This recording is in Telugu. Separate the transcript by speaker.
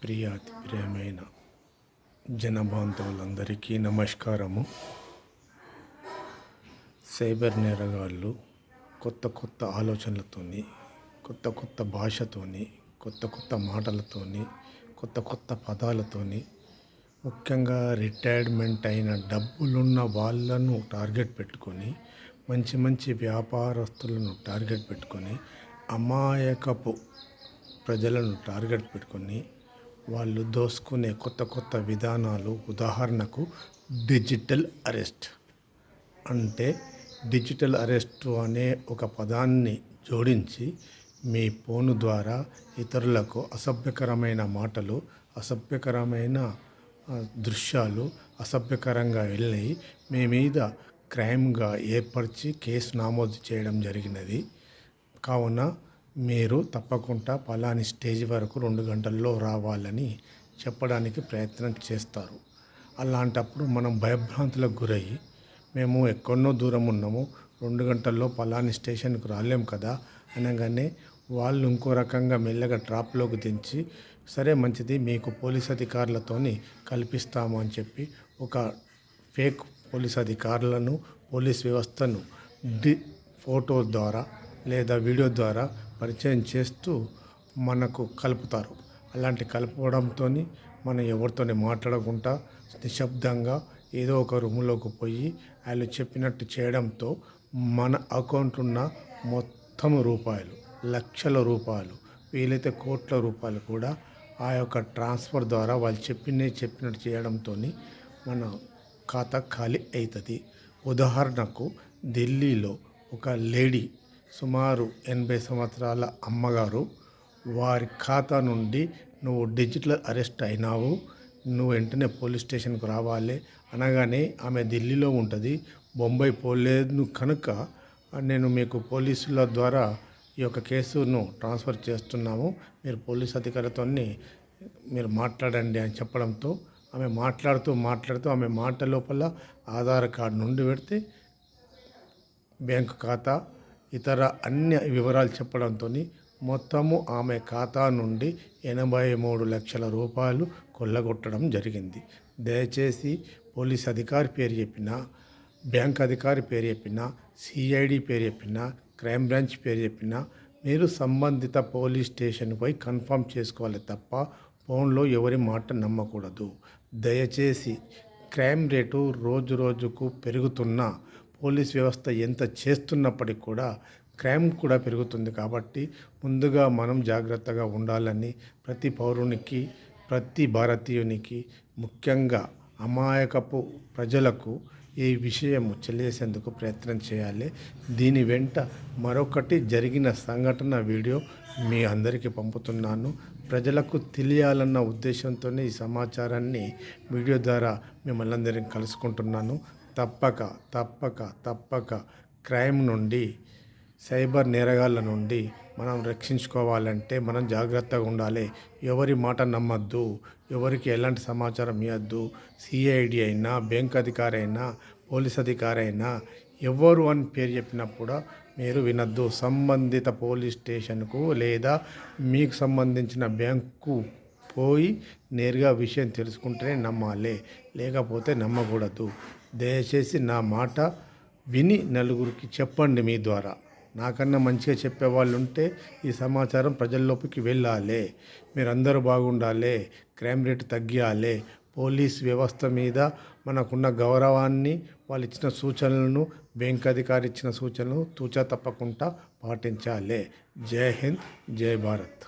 Speaker 1: ప్రియాతి ప్రియమైన జనబాంధవులందరికీ నమస్కారము. సైబర్ నేరగాళ్ళు కొత్త కొత్త ఆలోచనలతోని, కొత్త కొత్త భాషతోని, కొత్త కొత్త మాటలతోని, కొత్త కొత్త పదాలతోని, ముఖ్యంగా రిటైర్మెంట్ అయిన డబ్బులున్న వాళ్ళను టార్గెట్ పెట్టుకొని, మంచి మంచి వ్యాపారస్తులను టార్గెట్ పెట్టుకొని, అమాయకపు ప్రజలను టార్గెట్ పెట్టుకొని వాళ్ళు దోసుకునే కొత్త కొత్త విధానాలు. ఉదాహరణకు డిజిటల్ అరెస్ట్ అంటే, డిజిటల్ అరెస్టు అనే ఒక పదాన్ని జోడించి మీ ఫోను ద్వారా ఇతరులకు అసభ్యకరమైన మాటలు, అసభ్యకరమైన దృశ్యాలు అసభ్యకరంగా వెళ్ళి మీ మీద క్రైమ్గా ఏర్పరిచి కేసు నమోదు చేయడం జరిగినది. కావున మీరు తప్పకుండా పలాని స్టేజ్ వరకు 2 గంటల్లో రావాలని చెప్పడానికి ప్రయత్నం చేస్తారు. అలాంటప్పుడు మనం భయభ్రాంతులకు గురయ్యి, మేము ఎక్కడో దూరం ఉన్నాము, 2 గంటల్లో పలాని స్టేషన్కు రాలేం కదా అనగానే వాళ్ళు ఇంకో రకంగా మెల్లగా ట్రాప్లోకి దించి, సరే మంచిది మీకు పోలీస్ అధికారులతోని కల్పిస్తాము అని చెప్పి ఒక ఫేక్ పోలీస్ అధికారులను, పోలీస్ వ్యవస్థను ఫోటో ద్వారా లేదా వీడియో ద్వారా పరిచయం చేస్తూ మనకు కలుపుతారు. అలాంటి కలపడంతో మనం ఎవరితోని మాట్లాడకుండా నిశ్శబ్దంగా ఏదో ఒక రూమ్లోకి పోయి వాళ్ళు చెప్పినట్టు చేయడంతో మన అకౌంట్ ఉన్న మొత్తం రూపాయలు, లక్షల రూపాయలు, వీలైతే కోట్ల రూపాయలు కూడా ఆ యొక్క ట్రాన్స్ఫర్ ద్వారా వాళ్ళు చెప్పినట్టు చేయడంతో మన ఖాతా ఖాళీ అవుతుంది. ఉదాహరణకు ఢిల్లీలో ఒక లేడీ, సుమారు 80 సంవత్సరాల అమ్మగారు, వారి ఖాతా నుండి నువ్వు డిజిటల్ అరెస్ట్ అయినావు, నువ్వు వెంటనే పోలీస్ స్టేషన్కు రావాలి అనగానే, ఆమె ఢిల్లీలో ఉంటుంది, బొంబాయి పోలేదు కనుక నేను మీకు పోలీసుల ద్వారా ఈ యొక్క కేసును ట్రాన్స్ఫర్ చేస్తున్నాము, మీరు పోలీస్ అధికారులతో మీరు మాట్లాడండి అని చెప్పడంతో ఆమె మాట్లాడుతూ ఆమె మాట లోపల ఆధార్ కార్డు నుండి పెడితే బ్యాంకు ఖాతా, ఇతర అన్ని వివరాలు చెప్పడంతో మొత్తము ఆమె ఖాతా నుండి 83 లక్షల రూపాయలు కొల్లగొట్టడం జరిగింది. దయచేసి పోలీస్ అధికారి పేరు చెప్పినా, బ్యాంక్ అధికారి పేరు చెప్పినా, సిఐడి పేరు చెప్పినా, క్రైమ్ బ్రాంచ్ పేరు చెప్పినా మీరు సంబంధిత పోలీస్ స్టేషన్కి పోయి కన్ఫర్మ్ చేసుకోవాలి తప్ప ఫోన్లో ఎవరి మాట నమ్మకూడదు. దయచేసి క్రైమ్ రేటు రోజు రోజుకు పెరుగుతున్నా, పోలీస్ వ్యవస్థ ఎంత చేస్తున్నప్పటికీ కూడా క్రైమ్ కూడా పెరుగుతుంది. కాబట్టి ముందుగా మనం జాగ్రత్తగా ఉండాలని ప్రతి పౌరునికి, ప్రతి భారతీయునికి, ముఖ్యంగా అమాయకపు ప్రజలకు ఈ విషయం తెలియజేసేందుకు ప్రయత్నం చేయాలి. దీని వెంట మరొకటి జరిగిన సంఘటన వీడియో మీ అందరికీ పంపుతున్నాను. ప్రజలకు తెలియాలన్న ఉద్దేశంతోనే ఈ సమాచారాన్ని వీడియో ద్వారా మిమ్మల్ని అందరినీ కలుసుకుంటున్నాను. తప్పక క్రైమ్ నుండి, సైబర్ నేరగాళ్ళ నుండి మనం రక్షించుకోవాలంటే మనం జాగ్రత్తగా ఉండాలి. ఎవరి మాట నమ్మద్దు, ఎవరికి ఎలాంటి సమాచారం ఇవ్వద్దు. సిఐడి అయినా, బ్యాంక్ అధికారి అయినా, పోలీస్ అధికారి అయినా ఎవరు అని పేరు చెప్పినప్పుడు మీరు వినద్దు. సంబంధిత పోలీస్ స్టేషన్కు లేదా మీకు సంబంధించిన బ్యాంకు పోయి నేరుగా విషయం తెలుసుకుంటేనే నమ్మాలి, లేకపోతే నమ్మకూడదు. దయచేసి నా మాట విని నలుగురికి చెప్పండి. మీ ద్వారా నాకన్నా మంచిగా చెప్పేవాళ్ళు ఉంటే ఈ సమాచారం ప్రజల్లోకి వెళ్ళాలి. మీరందరూ బాగుండాలి, క్రైమ్ రేట్ తగ్గాలి, పోలీస్ వ్యవస్థ మీద మనకున్న గౌరవాన్ని, వాళ్ళు ఇచ్చిన సూచనలను, బ్యాంక్ అధికారి ఇచ్చిన సూచనలను తూచా తప్పకుండా పాటించాలి. జై హింద్, జై భారత్.